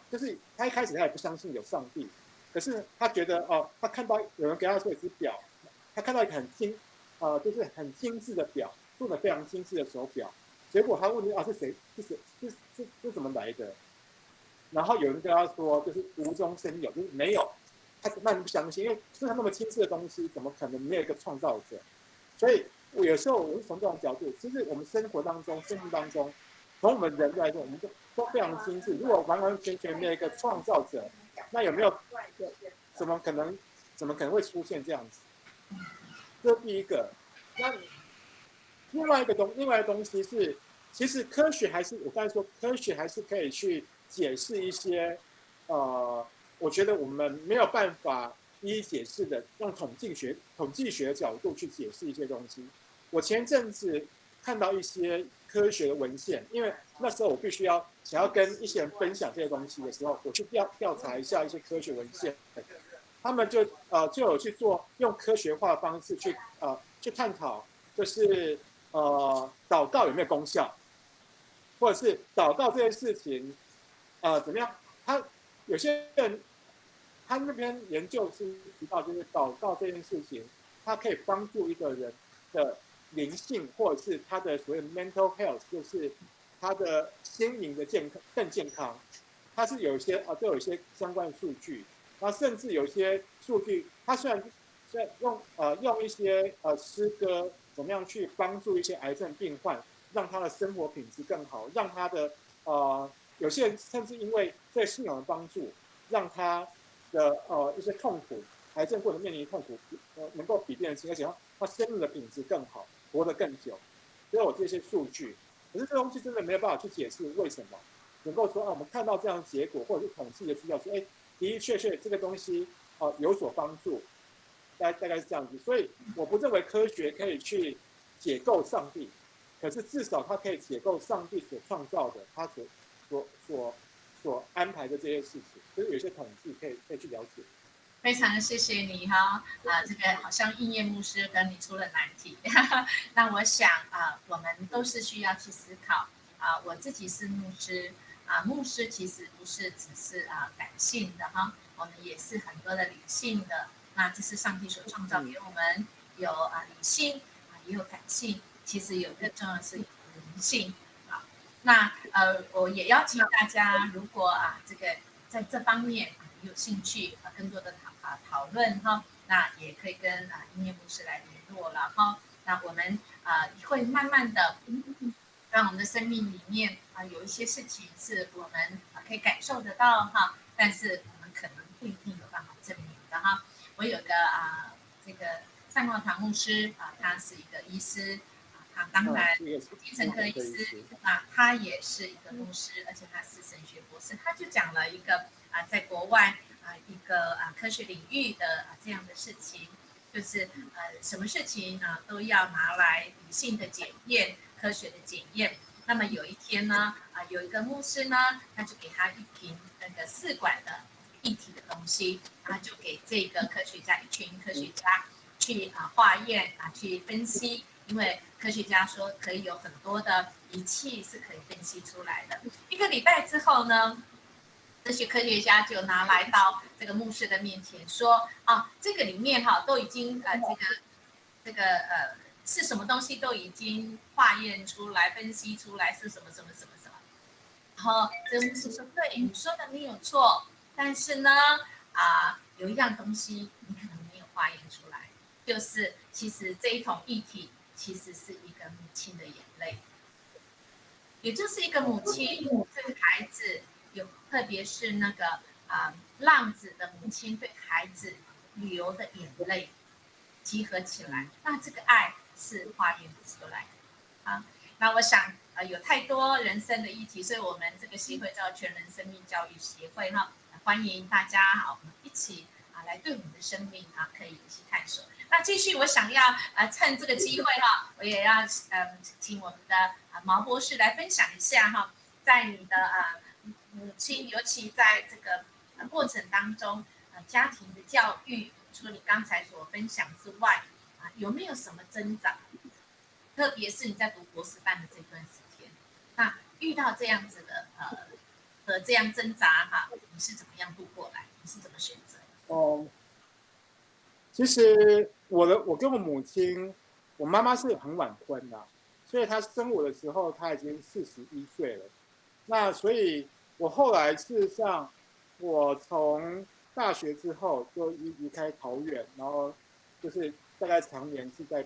就是他一开始他也不相信有上帝，可是他觉得他看到有人给他说一只表，他看到一个就是很精致的表，做的非常精致的手表，结果他问是谁？是怎么来的？然后有人跟他说，就是无中生有，就是没有，他慢慢不相信，因为是他那么精致的东西，怎么可能没有一个创造者？所以我有时候我是从这种角度，其实我们生活当中、生命当中，从我们人来说，我们都非常精致。如果完完全全没有一个创造者，那有没有怎么可能会出现这样子？这是第一个。那另外一个东西是，其实科学还是我刚才说，科学还是可以去解释一些，我觉得我们没有办法一一解释的，用统计学的角度去解释一些东西。我前阵子看到一些科学的文献，因为那时候我必须想要跟一些人分享这些东西的时候，我去调查一下一些科学文献，他们就有去用科学化的方式去探讨，就是祷告有没有功效，或者是祷告这件事情怎么样？有些人他那边研究是提到，就是祷告这件事情，它可以帮助一个人的灵性，或者是他的所谓 mental health， 就是他的心灵的更健康。它是有一些都有一些相关的数据，那甚至有一些数据，它虽然用一些诗歌怎么样去帮助一些癌症病患，让他的生活品质更好，让他的有些人甚至因为对信仰的帮助，让他的一些痛苦，癌症或者面临痛苦，能够比别人轻，而且他生命的品质更好，活得更久，都有这些数据。可是这东西真的没有办法去解释为什么能够说我们看到这样的结果，或者是统计的资料说，的的确确这个东西有所帮助，大概是这样子。所以我不认为科学可以去解构上帝，可是至少它可以解构上帝所创造的，他所安排的这些事情，就是有些统计可以去了解。非常谢谢你哈，这个好像应验牧师跟你出了难题，那我想我们都是需要去思考我自己是牧师牧师其实不是只是感性的哈，我们也是很多的理性的，那这是上帝所创造给我们，有理性也有感性，其实有更重要的是灵性那我也邀请大家，如果这个在这方面有兴趣更多的讨论哈，那也可以跟音乐牧师来联络了哈。那我们会慢慢的让我们的生命里面有一些事情是我们可以感受得到哈，但是我们可能不一定有办法证明的哈。我有个这个善光堂牧师他是一个医师当然，精神科医师他也是一个牧师，而且他是神学博士，他就讲了一个在国外一个科学领域的这样的事情，就是什么事情都要拿来理性的检验、科学的检验。那么有一天呢，有一个牧师呢，他就给他一瓶那个试管的液体的东西，然后就给这个一群科学家去化验去分析，因为科学家说可以有很多的仪器是可以分析出来的。1个礼拜之后呢，这些科学家就拿来到这个牧师的面前说这个里面都已经这个是什么东西都已经化验出来、分析出来是什么什么什么什么。然后这个牧师说：“对，你说的没有错，但是呢，有一样东西你可能没有化验出来，就是其实这一桶液体其实是一个母亲的眼泪，也就是一个母亲对孩子特别是那个浪子的母亲对孩子流的眼泪集合起来，那这个爱是化验不出来的。那我想有太多人生的议题，所以我们这个协会叫全人生命教育协会欢迎大家我们一起来对我们的生命可以一起探索。那继续，我想要趁这个机会我也要请我们的毛博士来分享一下在你的母亲，尤其在这个过程当中家庭的教育，除了你刚才所分享之外有没有什么挣扎？特别是你在读博士班的这段时间，那遇到这样子的这样挣扎你是怎么样度过来？你是怎么选择？其实我跟我母亲，我妈妈是很晚婚的，所以她生我的时候她已经41岁了。那所以我后来事实上，我从大学之后就离开桃园，然后就是大概常年是在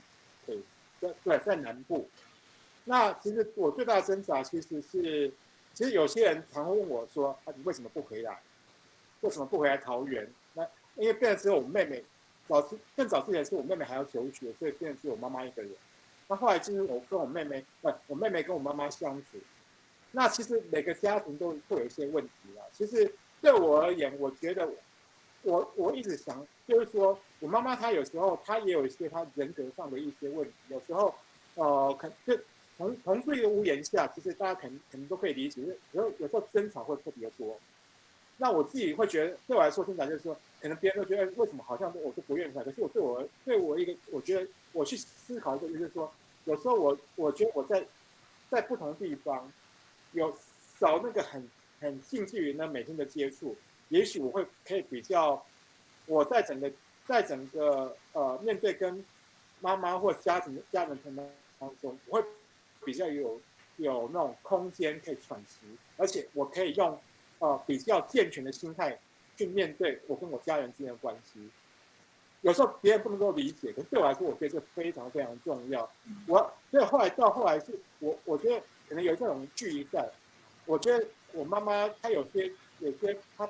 在南部。那其实我最大的挣扎其实有些人常会问我说你为什么不回来？为什么不回来桃园？那因为变成只有我妹妹，更早之前是我妹妹还要求学，所以变成只有我妈妈一个人。那后来就是我跟我妹妹跟我妈妈相处。那其实每个家庭都会有一些问题啦。其实对我而言，我觉得我一直想，就是说我妈妈她有时候她也有一些她人格上的一些问题，有时候就同住一个屋檐下，其实大家可能都可以理解，有时候争吵会特别多。那我自己会觉得，对我来说，挣扎就是说，可能别人都觉得为什么好像我都不愿意回来，可是对我一个，我觉得我去思考一个，就是说，有时候我觉得我在不同地方有少那个很近距离的每天的接触，也许我可以比较，我在整个面对跟妈妈或家人成长当中，我会比较有那种空间可以喘息，而且我可以用比较健全的心态去面对我跟我家人之间的关系。有时候别人不能够理解，可是对我来说，我觉得这非常非常重要。所以后来是我觉得可能有这种距离在。我觉得我妈妈她有些她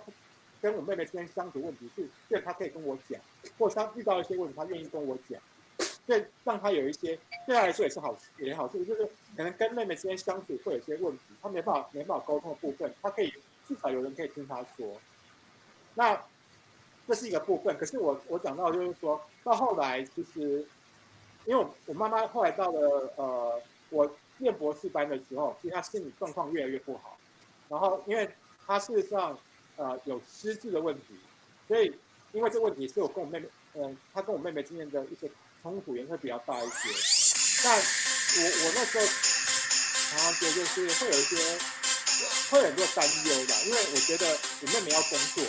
跟我妹妹之间相处问题是她可以跟我讲，或者她遇到一些问题，她愿意跟我讲，所以让她有一些对她来说也是好处，就是可能跟妹妹之间相处会有一些问题，她没办法沟通的部分，她可以至少有人可以听她说。那这是一个部分，可是我讲到就是说到后来，其实因为我妈妈后来到了我念博士班的时候，其实她心理状况越来越不好，然后因为她事实上有失智的问题，所以因为这个问题，所以我跟我妹妹她跟我妹妹之间的一些冲突也会比较大一些。但我那时候常常觉得就是会有很多担忧的，因为我觉得我妹妹要工作。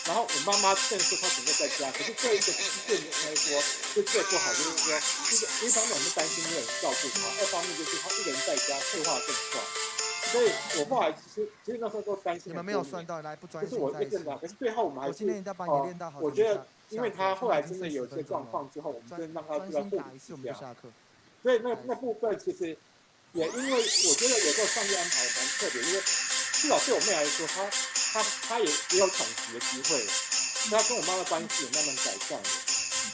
然后我妈妈虽然说她整个在家，可是对一个对你来说就最不好，就是说一方面我们担心没有人照顾她，二方面就是她一个人在家退化更快。所以我后来其实那时候都担心。你们没有算到，来不专心在一起。可是最后我们还是我觉得，因为她后来真的有一些状况之后，我们真的让她知道护理一下。所以那部分其实也因为我觉得有时候上帝安排蛮特别，因为至少对我妹来说，她也有喘息的机会了，她跟我妈的关系也慢慢改善了。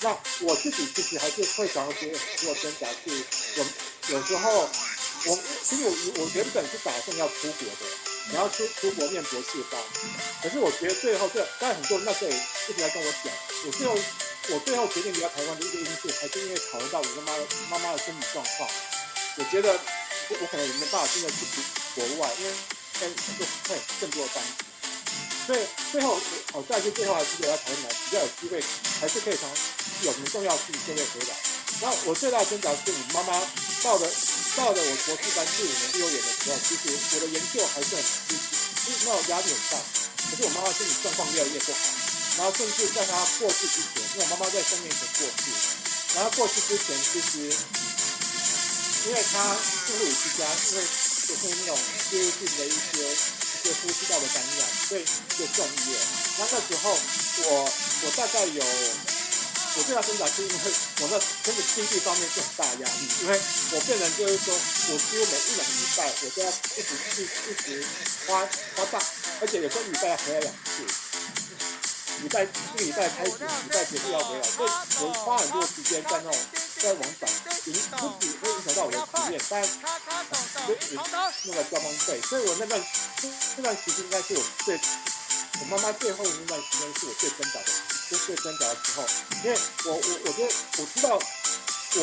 那我自己其实还是会想要觉得很多挣扎，是有时候其实我原本是打算要出国的，然后出国念博士班，可是我觉得最后当然很多人那时候也一直在跟我讲，我最后决定离开台湾的一个因素，还是因为考虑到我跟妈妈的身体状况，我觉得我可能也没办法真的去国外，因为会更多的担心。所以最后再是最后还是留在台湾来，比较有机会，还是可以有什么重要事情就会回来。然后我最大的挣扎是我妈妈到了我博士班4、5年、6年的时候，其实我的研究还是很积极，就是那种压力很大。可是我妈妈身体状况越来越不好，然后甚至在她过世之前，因为我妈妈在3年前过世，然后过世之前其实因为她进入瑜伽，因为就是那种吸入性的一些呼吸道的感染，所以就送医院。那时候我大概我最大挣扎是因为我那真的经济方面是很大压力，因为我变成就是说我几乎每1、2个礼拜我都要一直花大，而且有时候礼拜要回来2次，一个礼拜开始，礼拜结束要回来，所以我花很多时间在往返，不止会影响到我的实验，但那个交通费，所以我那段时间应该是我妈妈最后那段时间是我最挣扎的时候，因为我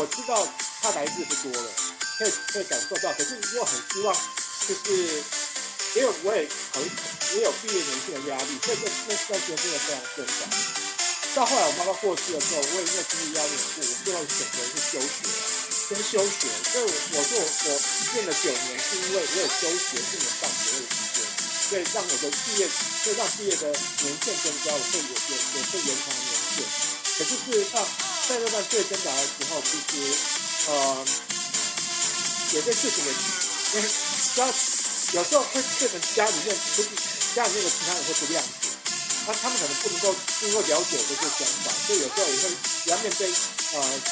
知道她来日不多了，可以感受到，可是又很希望就是我也考虑也有毕业年纪的压力，所以那段时间真的非常挣扎。到后来我妈妈过世的时候，我也因为经济压力我最后选择是先休学，所以我念了9年，是因为我有休学4年半左右的时间，所以让我的毕业的年限增加，我会延长年限。可是事实上，在那段最挣扎的时候，其实有些事情因为有时候会变成家里面的其他人会不谅解，他们可能不能够了解这些想法，所以有时候也要面对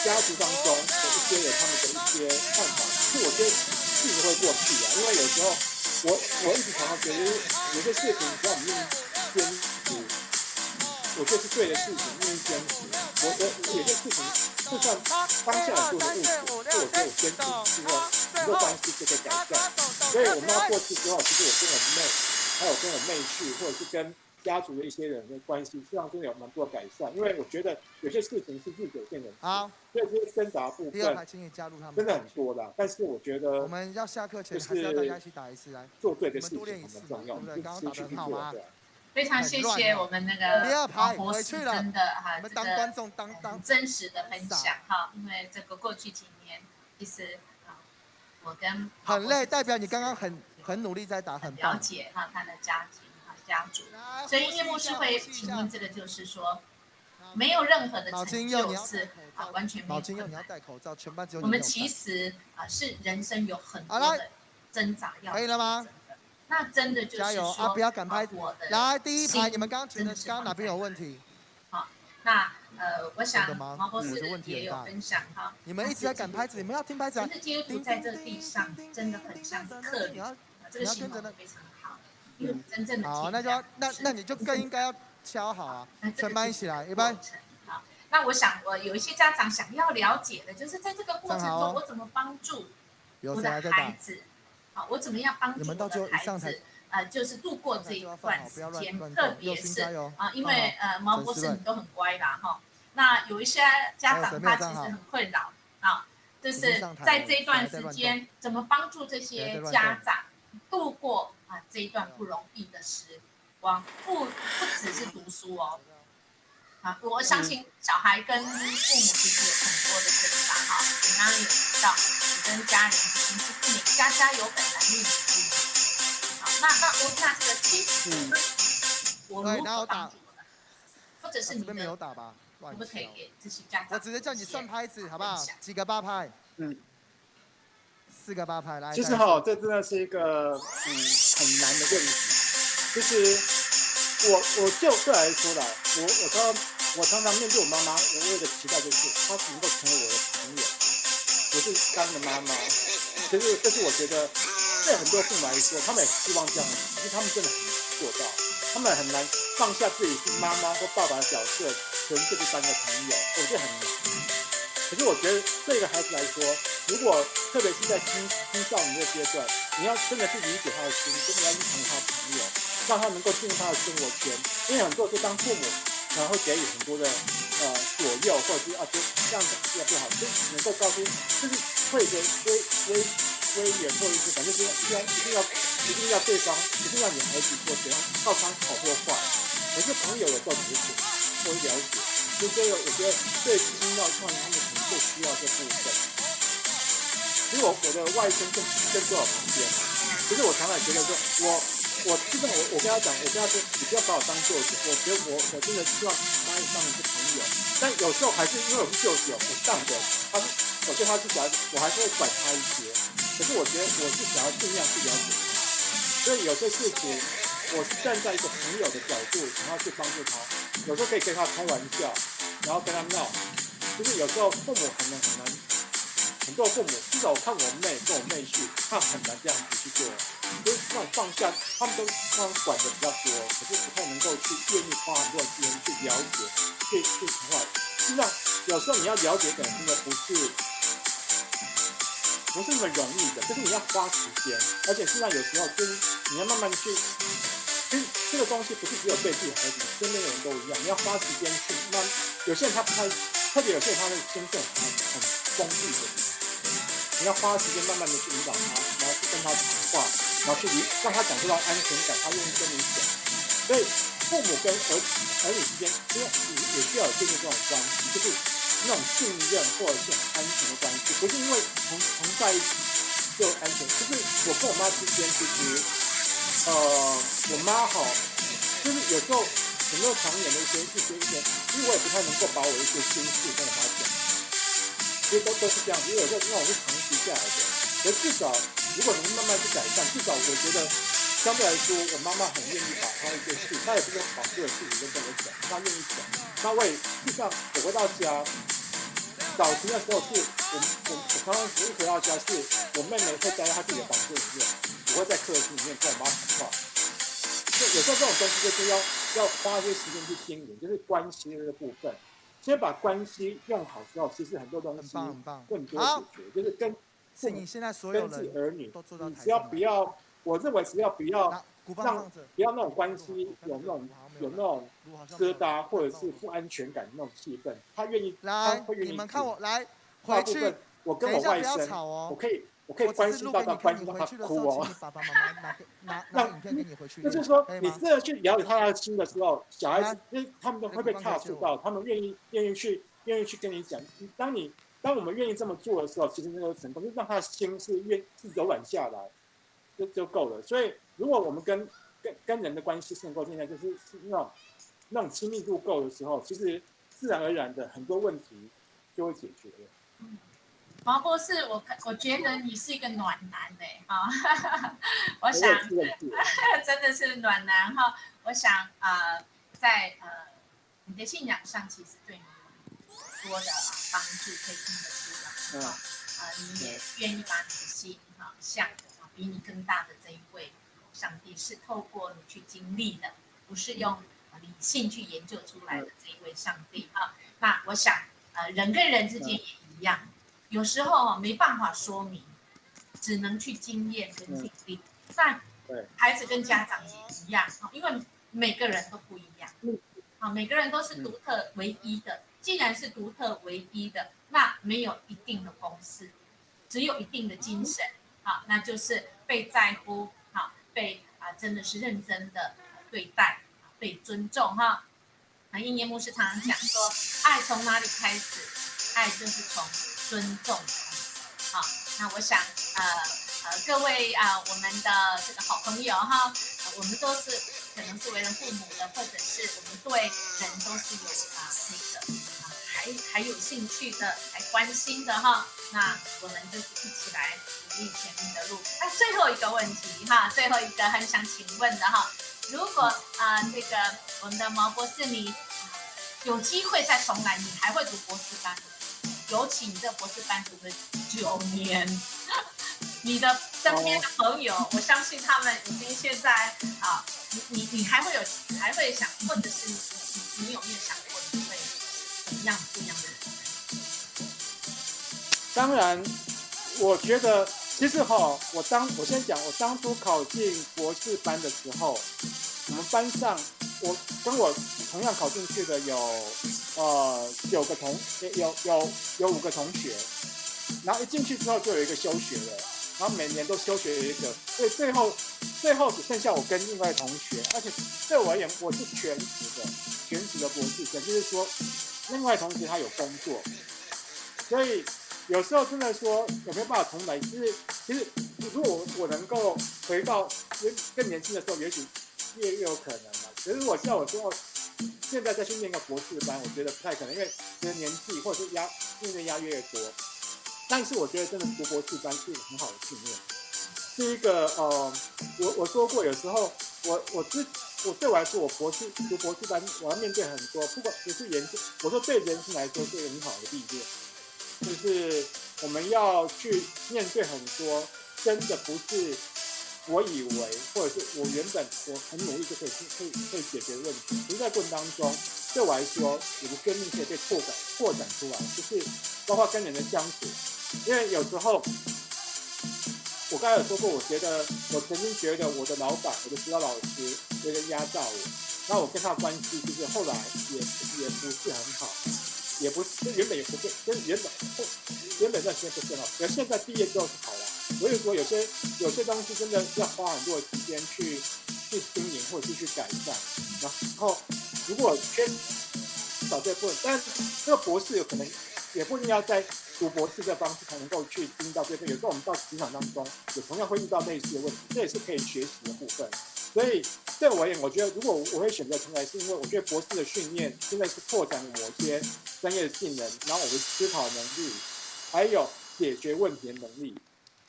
家族当中的一些人他们的一些看法。其实我觉得事情会过去啊，因为有时候我一直常常觉得有些事情只要我们愿意坚持，我觉得是对的事情，愿意坚持。我有些事情就算当下有做的误解，所以我觉得我坚持之后，很多关系就可以改善。所以我妈过世之后，其实我跟我妹，还有跟我妹婿，或者是跟家族的一些人的关系，实际上真的有蛮多的改善。因为我觉得有些事情是日久见人心，所以这些挣扎部分真的很多的。但是我觉得我们要下课前还是要大家一起打一次来，做对的事情很重要，对不对？刚刚打得很好吗？非常谢谢我们那个博士真的哈，这个很真实的分享哈，因为这个过去几年其实我跟很累，代表你刚刚很努力在打，很了解哈他的家庭哈家族，所以音乐牧师会请问这个就是说，没有任何的成就是完全没有困难。我们其实是人生有很多的挣扎要可以了吗？那真的就是说，加油啊！不要赶拍子。来，第一排，你们刚刚觉得刚刚哪边有问题？好，那我想毛博士也有分享哈。你们一直在赶拍子，你们要听拍子啊！其实基督徒在这个地上真的很像客旅，这个形容非常好，因为真正的好，那你就更应该要敲好啊！全班一起来，一般。好，那我想有一些家长想要了解的，就是在这个过程中，我怎么帮助我的孩子？我怎么样帮助我的孩子？就是度过这一段时间，特别是因为毛博士你都很乖啦哈。那有一些家长他其实很困扰就是在这一段时间怎么帮助这些家长度过这一段不容易的时光，不只是读书哦。我相信小孩跟父母其实有很多的挣扎哈。你刚刚有提到，你跟家人之间就是你家有本难念的经。好，那这个亲子，我如何帮助我的？或者是你的，可不可以给这些家长？我直接叫你算拍子好不好？几个8拍？4个8拍来。其实这真的是一个很难的问题。就是我就对来说啦，我常常面对我妈妈，我有一个期待就是她能够成为我的朋友，不是当个妈妈。可是这是我觉得对很多父母来说，他们也希望这样，可是他们真的很难做到，他们很难放下自己是妈妈或爸爸的角色，纯粹去当个朋友，我觉得很难。可是我觉得对一个孩子来说，如果特别是在青少年的阶段，你要真的去理解他的心，真的要去成为他的朋友，让他能够进入他的生活圈。因为很多时候当父母可能会给予很多的左右，或者是这样子也不好，就能够告诉，就是会有威严，或者是反正就是一定要对方，一定要女孩子说怎样告诉他好或坏。可是朋友有时候只是听或了解，所以这个我觉得对青少年他们可能最需要这部分。其实我的外甥跟坐我旁边，其实我常常觉得说，我基本我跟他讲，我跟他说，你不要把我当舅舅，我觉得我真的希望当你是朋友，但有时候还是因为我是舅舅，我是大人，我对他是小孩子，我还是会管他一些。可是我觉得我是想要尽量去了解他，所以有些事情我是站在一个朋友的角度，想要去帮助他，有时候可以跟他开玩笑，然后跟他闹。就是有时候父母很多父母，至少我看我妹跟我妹婿，他很难这样子去做，就是那种放下，他们都管的比较多，可是不太能够去愿意花很多时间去了解，去谈话。实际上，有时候你要了解一个人，真的不是那么容易的，就是你要花时间，而且实际上有时候就是你要慢慢去，其实这个东西不是只有对自己孩子，身边的人都一样，你要花时间去有些人他不太，特别有些人他的心是很封闭的。你要花时间慢慢的去引导他，然后去跟他谈话，然后去让他感受到安全感，他愿意跟你讲。所以父母跟儿女之间，其实也需要有建立这种关系，就是那种信任或者是很安全的关系，不是因为同在一起就安全。就是我跟我妈之间，其实我妈就是有时候很多常年的一些，其实我也不太能够把我的一些心事跟我妈讲。其实都是这样子，因为有时候那种是长期下来的，可至少如果能慢慢去改善，至少我觉得相对来说，我妈妈很愿意把她的一些事，她也不是把所有事情都跟我讲，她愿意讲。那事实上我回到家，早期的时候是我常常一回到家是我妹妹会待在她自己的房间里面，我会在客厅里面跟我妈谈话。就有时候这种东西就是要花一些时间去经营，就是关系的这个部分。先把关系用好之后，其实很多东西问题就会解决，就是跟父母、跟自己儿女，你只要不要，我认为只要不要不要那种关系有那种疙瘩或者是不安全感的那种气氛，他会愿意。你们看我来回去，我跟我外甥，我可以关心到他关心到他哭哦。爸爸妈妈拿影片给你回去。就是说，你真的去了解他的心的时候，小孩子他们都会被踏触到，他们愿意去跟你讲。当我们愿意这么做的时候，其实那个成功，就让他的心是柔软下来，就够了。所以，如果我们跟人的关系是能够现在就是那种亲密度够的时候，其实自然而然的很多问题就会解决了。毛博士，我觉得你是一个暖男我想真的是暖男哈。我想在你的信仰上，其实对你有很多的帮助，可以听得出来你也愿意把你的心向比你更大的这一位上帝，是透过你去经历的，不是用理性去研究出来的这一位上帝那我想人跟人之间也一样。有时候没办法说明，只能去经验跟经历。那孩子跟家长也一样，因为每个人都不一样，每个人都是独特唯一的。既然是独特唯一的，那没有一定的公式，只有一定的精神，那就是被在乎，被真的是认真的对待，被尊重英年牧师常常讲说，爱从哪里开始？爱就是从尊重开始。那我想各位我们的这个好朋友我们都是可能是为人父母的，或者是我们对人都是有还有兴趣的，还关心的那我们就是一起来努力前面的路。最后一个问题最后一个很想请问的如果这个我们的毛博士你有机会再重来，你还会读博士班？尤其你这博士班读了9年，你的身边的朋友，我相信他们已经现在你还会想，或者是你有没有想过你会怎么样不一样的人生？当然，我觉得其实我先讲，我当初考进博士班的时候，我们班上跟我同样考进去的有5个同学，然后一进去之后就有一个休学了，然后每年都休学一个，所以最后只剩下我跟另外同学，而且对我而言我是全职的博士生，就是说另外同学他有工作，所以有时候真的说有没有办法重来，其实如果我能够回到更年轻的时候，也许越有可能嘛。可是我说现在再去念个博士班，我觉得不太可能，因为随着年纪或者是训练压越多。但是我觉得真的读博士班是一个很好的训练，是一个我说过，有时候我对我来说，读博士班，我要面对很多，不是研究，我说对人生来说是一个很好的历练，就是我们要去面对很多真的不是我以为或者是我原本我很努力就可以解决的问题，其实在过程当中，对我来说，我的生命可以被扩展出来，就是包括跟人的相处，因为有时候。我刚才有说过，我曾经觉得我的老板，我的指导老师有点压榨我，那我跟他的关系其实后来也不是很好，也不是原本也不是，跟原本那时间不是很好，而现在毕业之后是好了。所以说有些东西真的要花很多的时间去经营或者是去改善，然后如果缺少这部分，但这个博士有可能也不一定要在读博士的方式才能够去经历到这份，有时候我们到职场当中也同样会遇到类似的问题，这也是可以学习的部分。所以对我而言，我觉得如果我会选择重来，是因为我觉得博士的训练真的是拓展了某些专业的技能，然后我的思考能力，还有解决问题的能力。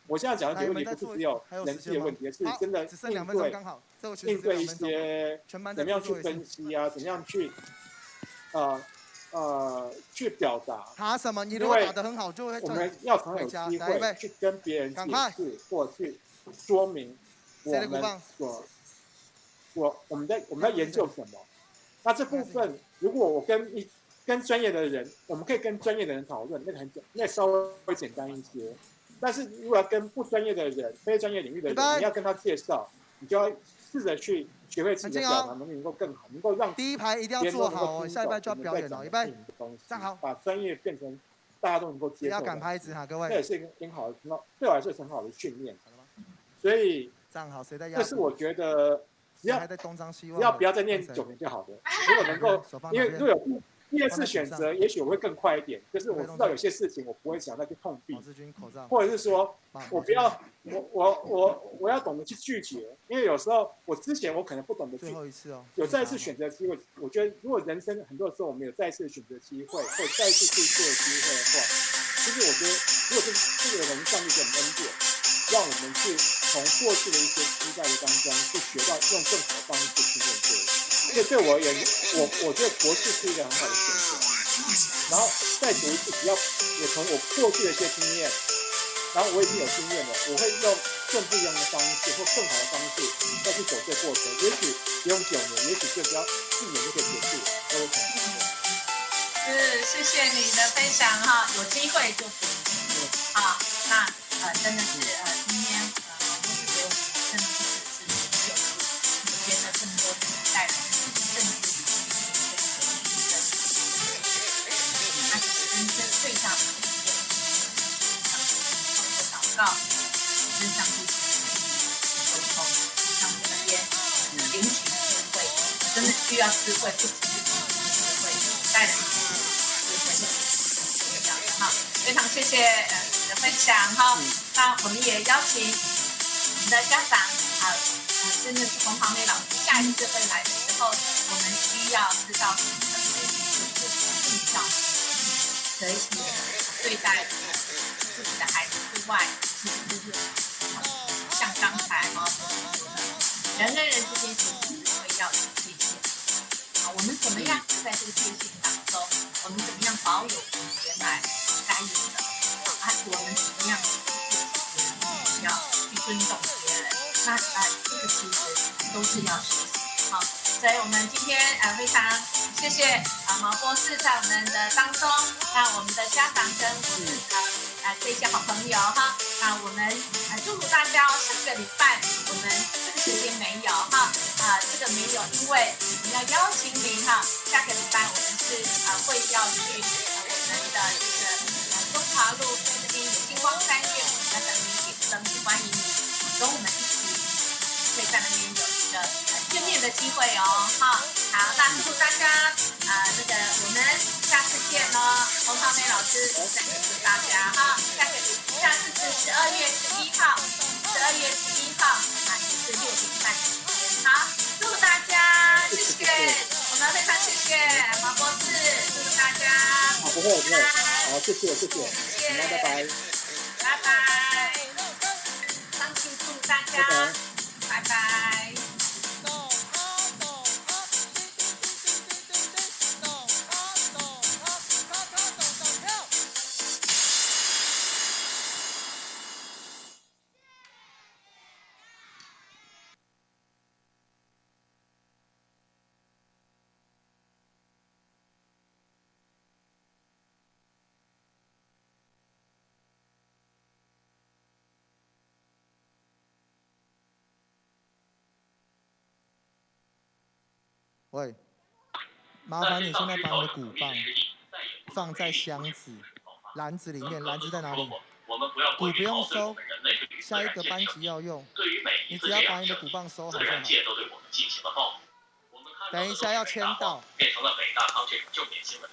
我现在讲的解决问题不是只有人际的问题，是真的应对一些怎么样去分析啊，怎么样去去表达。什么？你如果打得很好，就会我们要常有机会去跟别人解释或去说明我们在研究什么。那这部分，如果我跟专业的人，我们可以跟专业的人讨论，那稍微简单一些。但是如果要跟不专业的人、非专业领域的人，你要跟他介绍，你就要试着去学会自己的表达能力能够更好，能够让第一排一定要做好哦，下一排就要表演了，预备，站好，把专业变成大家都能够接受。要赶拍子哈，各位。这也是一个很好的，对我来说是很好的训练。所以，站好，谁在这是我觉得只要不要再念9年就好了。如果能够，因为如果有第二次选择，也许我会更快一点。就是我知道有些事情我不会想再去碰壁，或者是说我不要我要懂得去拒绝，因为有时候我之前我可能不懂得拒绝。有再一次选择机会，我觉得如果人生很多时候我们有再一次选择机会，或者再一次去做的机会的话，其实我觉得如果这个人上帝给我们恩典，让我们去从过去的一些失败的当中去学到用更好的方式去面对。而且对我而言，我觉得博士是一个很好的选择。然后再读一次，只要我从我过去的一些经验，然后我已经有经验了，我会用更不一样的方式或更好的方式再去走这个过程。也许不用9年，也许就只要4年就可以结束，都有可能。谢谢你的分享哈，有机会就读。好，那真的是今天都是给我们真的不只是有我觉得更多的时代人，甚至于那人生最大的体验，祷告，跟上帝沟通，上帝那边领取智慧，真的需要智慧，不只是智慧，带人智慧的这样的哈。非常谢谢你的分享哈。那我们也邀请我们的家长真的是洪庞梅老师下一次会来的时候，我们需要知道成为更教可以对待自己的孩子之外，其实就是像刚才毛老师说的，人跟人之间其实是会要有界限。我们怎么样在这个界限当中，我们怎么样保有原来该有的？我们怎么样去要去尊重别人？那这个其实都是要学习。好，所以我们今天非常谢谢毛博士在我们的当中，那我们的家长跟我们的这些好朋友哈，我们祝福大家哦。上个礼拜我们这个时间没有哈，这个没有，因为我们要邀请您哈，下个礼拜我们是会要去我们的这个中华路这边有星光三月，我们要等你欢迎你，跟我们一起可以在那边有一个见面的机会哦哈。好，那祝福大家这个我们下次见喽，洪浩梅老师再祝福大家哈，下次是12月11号，12月11号也是6点半时间，好，祝福大家，谢谢，我们非常谢谢马博士，祝福大家，好，不会，好，谢谢，拜拜，拜拜，上期祝福大家，拜拜。喂，麻烦你现在把你的鼓棒放在箱子、篮子里面，篮子在哪里？鼓不用收，下一个班级要用，你只要把你的鼓棒收好就好。等一下要签到。变成了北大康这种旧年新闻。